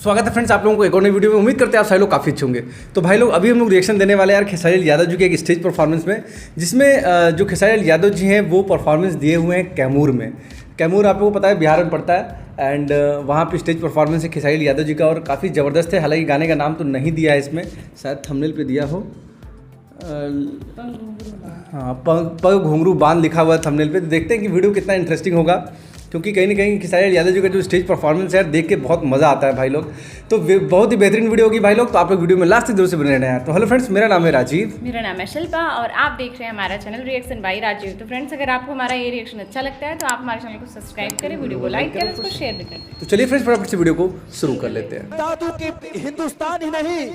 स्वागत है फ्रेंड्स आप लोगों को एक और नई वीडियो में। उम्मीद करते हैं आप सभी लोग काफ़ी अच्छे होंगे। तो भाई लोग अभी हम लोग रिएक्शन देने वाले हैं यार खेसारी लाल यादव जी के एक स्टेज परफॉर्मेंस में, जिसमें जो खेसारी लाल यादव जी हैं वो परफॉर्मेंस दिए हुए हैं कैमूर में। कैमूर आप लोगों को पता है बिहार में पड़ता है एंड वहाँ पे स्टेज परफॉर्मेंस है खेसारी लाल यादव जी का और काफ़ी ज़बरदस्त है। हालांकि गाने का नाम तो नहीं दिया है इसमें, शायद थंबनेल पे दिया हो। हाँ, पग घुंघरू बांध लिखा हुआ है थंबनेल पे। तो देखते हैं कि वीडियो कितना इंटरेस्टिंग होगा, क्योंकि कहीं ना कहीं खेसारी लाल यादव जी का जो स्टेज परफॉर्मेंस है देख के बहुत मज़ा आता है भाई लोग। तो बहुत ही बेहतरीन वीडियो होगी भाई लोग, तो आप लोग वीडियो में लास्ट तक जरूर से बने रहना है। तो हेलो फ्रेंड्स, मेरा नाम है राजीव। मेरा नाम है शिल्पा और आप देख रहे हैं हमारा चैनल रिएक्शन बाय राजीव। तो फ्रेंड्स, अगर आपको हमारा ये रिएक्शन अच्छा लगता है तो आप हमारे चैनल को सब्सक्राइब करें, वीडियो को लाइक करें, उसको शेयर भी करें। तो चलिए फ्रेंड्स फटाफट से वीडियो को शुरू कर लेते हैं। दादू की हिंदुस्तान ही नहीं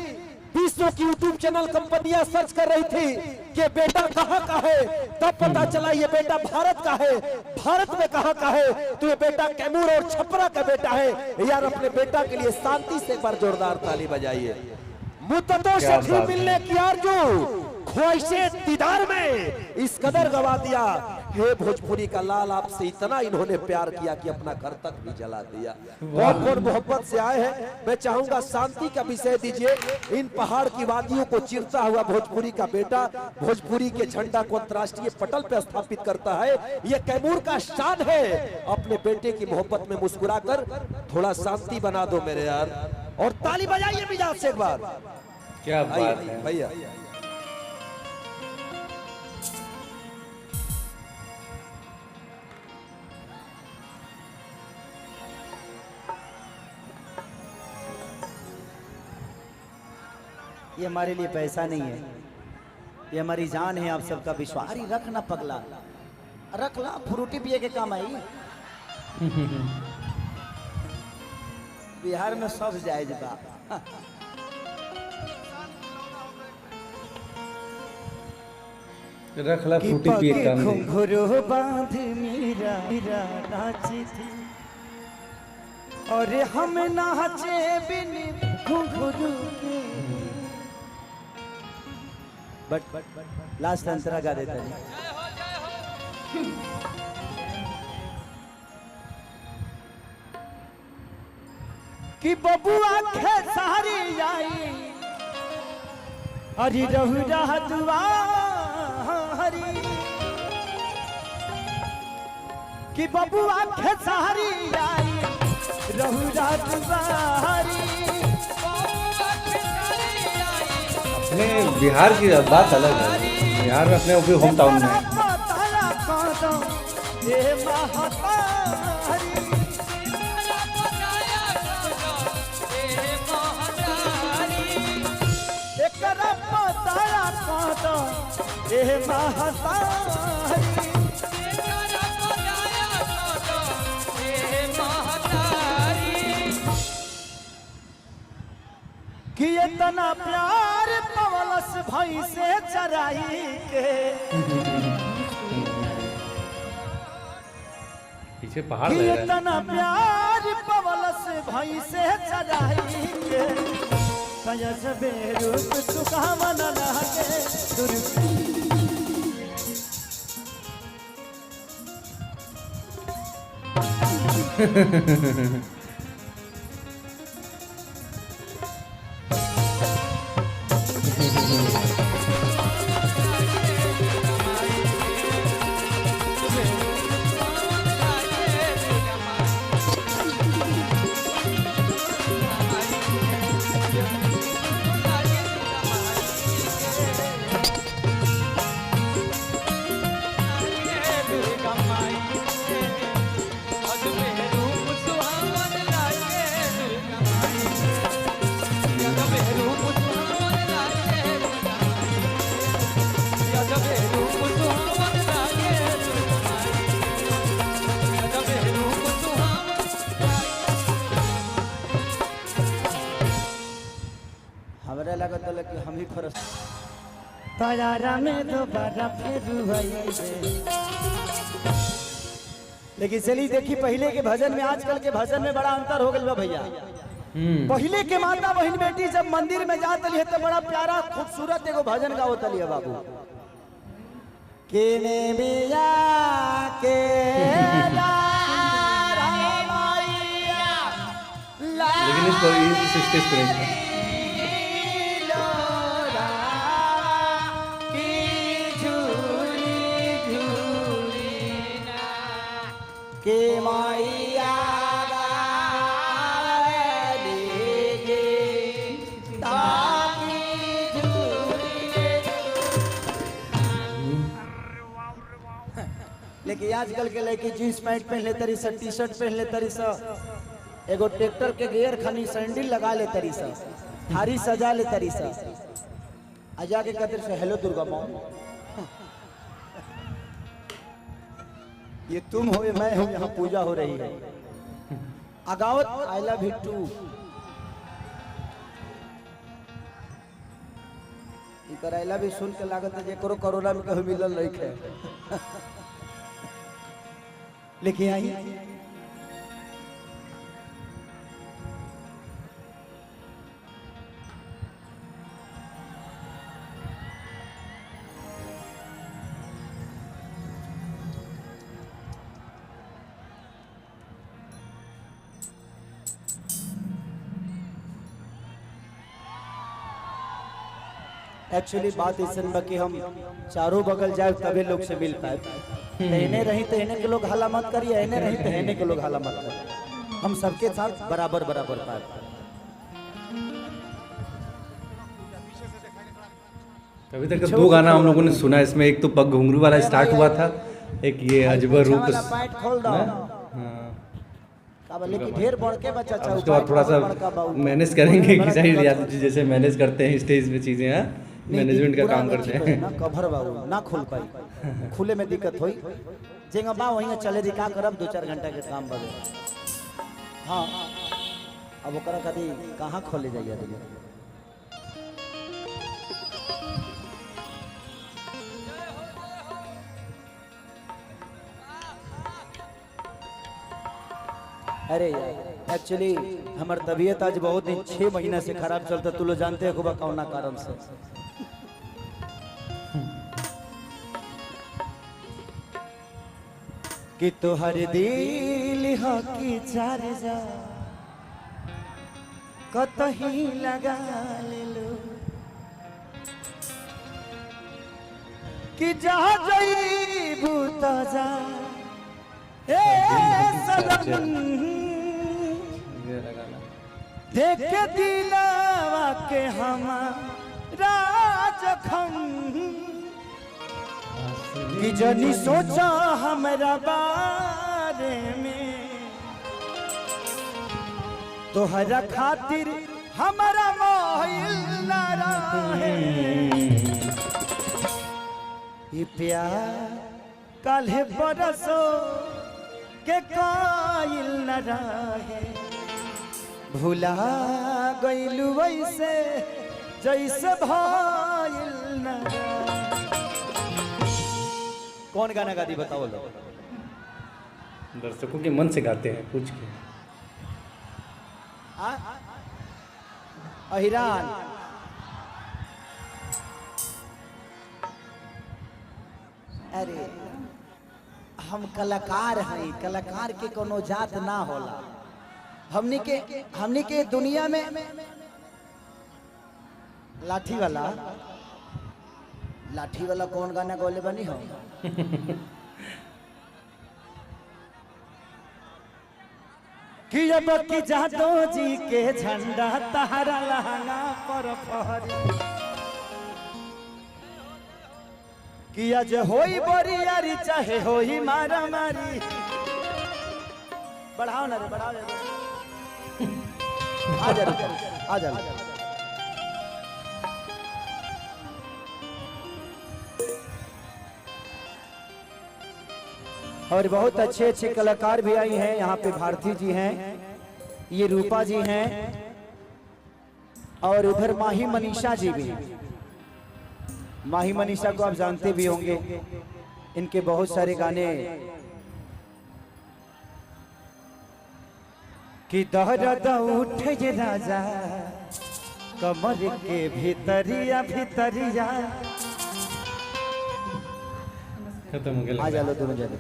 विश्व की यूट्यूब चैनल कंपनियां सर्च कर रही थी कि बेटा कहाँ का है, तब पता चला ये बेटा भारत का है। भारत में कहाँ का है तो ये बेटा कैमूर और छपरा का बेटा है। यार अपने बेटा के लिए शांति से एक बार जोरदार ताली बजाइए। मुद्दतों से थी मिलने की आरज़ू, ख्वाहिशे दीदार में इस कदर गवा दिया। हे भोजपुरी का लाल, आपसे इतना इन्होंने प्यार किया कि अपना घर तक भी जला दिया। कौन मोहब्बत से आए हैं, मैं चाहूंगा शांति का विषय दीजिए। इन पहाड़ की वादियों को चीरता हुआ भोजपुरी का बेटा भोजपुरी के झंडा को अंतर्राष्ट्रीय पटल पर स्थापित करता है। ये कैमूर का शान है। अपने बेटे की मोहब्बत में मुस्कुराकर थोड़ा शांति बना दो मेरे यार, और ताली बजाइए मिजाज से एक बार। क्या बात है भैया। ये हमारे लिए पैसा नहीं है, ये हमारी जान है। आप सबका विश्वास। अरे रखना पगला, रख ला, फ्रूटी पिए के काम आई। बिहार में सब जायज बा। रख ला फ्रूटी पिए के काम नहीं। घुंघरू बांध मीरा मीरा नाची थी और हम नाचे बिन घुंघरू के। बट लास्ट अंतरा गा देता है। कि बबुआ खेसारी आई हरी रहु रहतुआ हरी, कि बबुआ खेसारी आई रहु रहतुआ हरी। अपने बिहार की बात अलग है, बिहार में अपने ऊपर होम टाउन में कि इतना प्यार पवलस भाई से चराई के। पीछे पहाड़ कि लग रहा है। इतना प्यार पवलस भाई से चराई के। कया सबे रूप सुखावन लागे हमरा लगत है कि हम ही फरस तारा में दोबारा फिर आई। लेकिन चलिए देखिए, पहले के भजन में आजकल के भजन में बड़ा अंतर हो गया भैया। पहले के माता बहन बेटी जब मंदिर में जाते लिए तो बड़ा प्यारा खूबसूरत एगो भजन गावत लिया बाबू। केने बिया के लेकिन रेंज पर, इस स्टेज पर रेंज पर। के माइया लेकिन आजकल के लड़की जींस पैंट पहन ले तरी सा, टी शर्ट पहन ले तरी सा, एगो ट्रैक्टर के गियर खानी सैंडल लगा ले तरी सा, थारी सजा ले तरी सा, आ जाके कहते से हेलो दुर्गा माँ, ये तुम हो मैं हूं, यहाँ पूजा हो रही है। अगावत आई लव यू टू। इकर आई लव यू सुन के लागत है जे करो कोरोना में कहीं मिलल नहीं है। लेके आई एक्चुअली बात ऐसा बा कि हम चारों बगल जाए तभी लोग से मिल पाए। तहने रही तहने के लोग हाला मत करिए, एने रही तहने के लोग हाला मत करिए, हम सबके साथ बराबर बराबर पाए। अभी तक 2 गाना हम लोगों ने सुना इसमें, एक तो पग घुंघरू वाला स्टार्ट हुआ था, एक ये अजबर रूप पैट खोल दो। लेकिन ढेर बढ़ के बच्चा चाहू, उसके बाद थोड़ा सा मैनेज करेंगे कि सही यादव जी जैसे मैनेज करते हैं स्टेज में चीजें, हैं मैनेजमेंट का काम करते हैं ना। कवर बाबू ना खोल पाई, खुले में दिक्कत होई, जेंगा बा वहीं चले दी का करब 2-4 घंटा के काम बदे। हाँ अब ओकरा कदी कहाँ खोले जाइए आदमी। अरे यार एक्चुअली हमार तबीयत आज बहुत दिन 6 महीना से खराब चलता, तू लोग जानते हो खूब कौना कारण से। कि तोहर दिल हो कि चार जा कतही लगा ले लो, कि जहाँ जईबू त जा ए सनम, देख के दिलवा के हमारा जखम, कि जनी सोचा हमरा बारे में, तोहरा खातिर हमारा मोहिल ना रहे, ये प्यार काल्हे बरसो के कायल न रहे, भुला गइलू वैसे जैसे भाइल न। कौन गाना गाती बताओ लो। दर्शकों के मन से गाते हैं कुछ के। अहिरान अरे हम कलाकार हैं, कलाकार के कोनो जात ना होला। हमनी के दुनिया में लाठी वाला कौन गाना गौले बनी हो। कि अब की जादो जी के झंडा तहरा लहंगा पर फहरी, कि आज होई बोरियारी चाहे होई मारा मारी। बढ़ाओ ना रे, बढ़ाओ रे। आ जा और बहुत अच्छे अच्छे कलाकार भी आई हैं यहाँ पे। भारती जी हैं, ये रूपा जी हैं, और उधर माही मनीषा जी भी हैं। माही मनीषा को आप जानते भी होंगे, इनके बहुत सारे गाने। कि दहरद उठे जे राजा कमर के भीतरिया भीतरिया। खत्म हो गया। आ जा लो दोनों जने।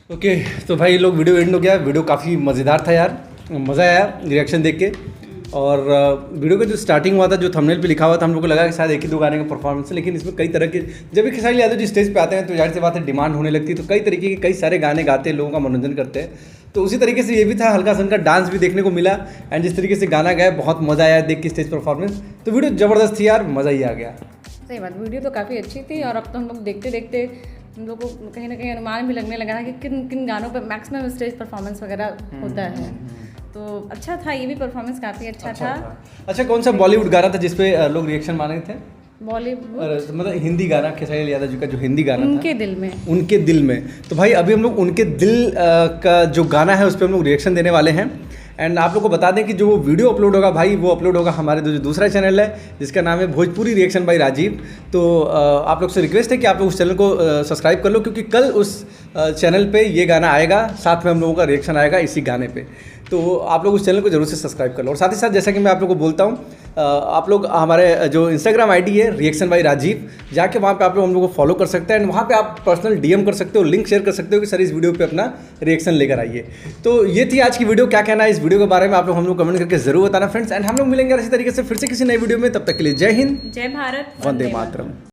ओके तो भाई लोग वीडियो एंड हो गया। वीडियो काफ़ी मज़ेदार था यार, मज़ा आया रिएक्शन देख के। और वीडियो का जो स्टार्टिंग हुआ था, जो थंबनेल पे लिखा हुआ था, हम लोग को लगा कि शायद एक ही दो गाने का परफॉर्मेंस है, लेकिन इसमें कई तरह के, जब भी खेसारी यादव जी स्टेज पे आते हैं तो जाहिर सी बात है डिमांड होने लगती है, तो कई तरीके के कई सारे गाने गाते हैं, लोगों का मनोरंजन करते हैं। तो उसी तरीके से ये भी था, हल्का सा उनका डांस भी देखने को मिला, एंड जिस तरीके से गाना गाया बहुत मज़ा आया देख के स्टेज परफॉर्मेंस। तो वीडियो ज़बरदस्त थी यार, मज़ा ही आ गया। सही बात, वीडियो तो काफ़ी अच्छी थी और अब तो हम लोग देखते देखते हम लोग को कहीं ना कहीं अनुमान भी लगने लगा है कि किन किन गानों पर मैक्सिमम स्टेज परफॉर्मेंस वगैरह होता है। तो अच्छा था, ये भी परफॉर्मेंस काफ़ी अच्छा था। अच्छा, कौन सा बॉलीवुड गाना था जिसपे लोग रिएक्शन माने थे? बॉलीवुड मतलब हिंदी गाना, खेसारी यादव जी का जो हिंदी गाना उनके था, दिल में, उनके दिल में। तो भाई अभी हम लोग उनके दिल का जो गाना है उस पर हम लोग रिएक्शन देने वाले हैं। एंड आप लोग को बता दें कि जो वो वीडियो अपलोड होगा भाई, वो अपलोड होगा हमारे जो दूसरा चैनल है जिसका नाम है भोजपुरी रिएक्शन बाय राजीव। तो आप लोग से रिक्वेस्ट है कि आप लोग उस चैनल को सब्सक्राइब कर लो, क्योंकि कल उस चैनल पे ये गाना आएगा, साथ में हम लोगों का रिएक्शन आएगा इसी गाने पे। तो आप लोग उस चैनल को जरूर से सब्सक्राइब कर लो। और साथ ही साथ जैसा कि मैं आप लोग को बोलता हूँ, आप लोग हमारे जो इंस्टाग्राम आईडी है रिएक्शन बाय राजीव, जाके वहाँ पे आप लोग हम लोग को फॉलो कर सकते हैं, एंड वहाँ पे आप पर्सनल डीएम कर सकते हो, लिंक शेयर कर सकते हो कि सर इस वीडियो पे अपना रिएक्शन लेकर आइए। तो ये थी आज की वीडियो। क्या कहना है इस वीडियो के बारे में आप लोग हम लोग कमेंट करके जरूर बताना फ्रेंड्स। एंड हम लोग मिलेंगे इसी तरीके से फिर से किसी नई वीडियो में। तब तक के लिए जय हिंद, जय भारत, वंदे मातरम।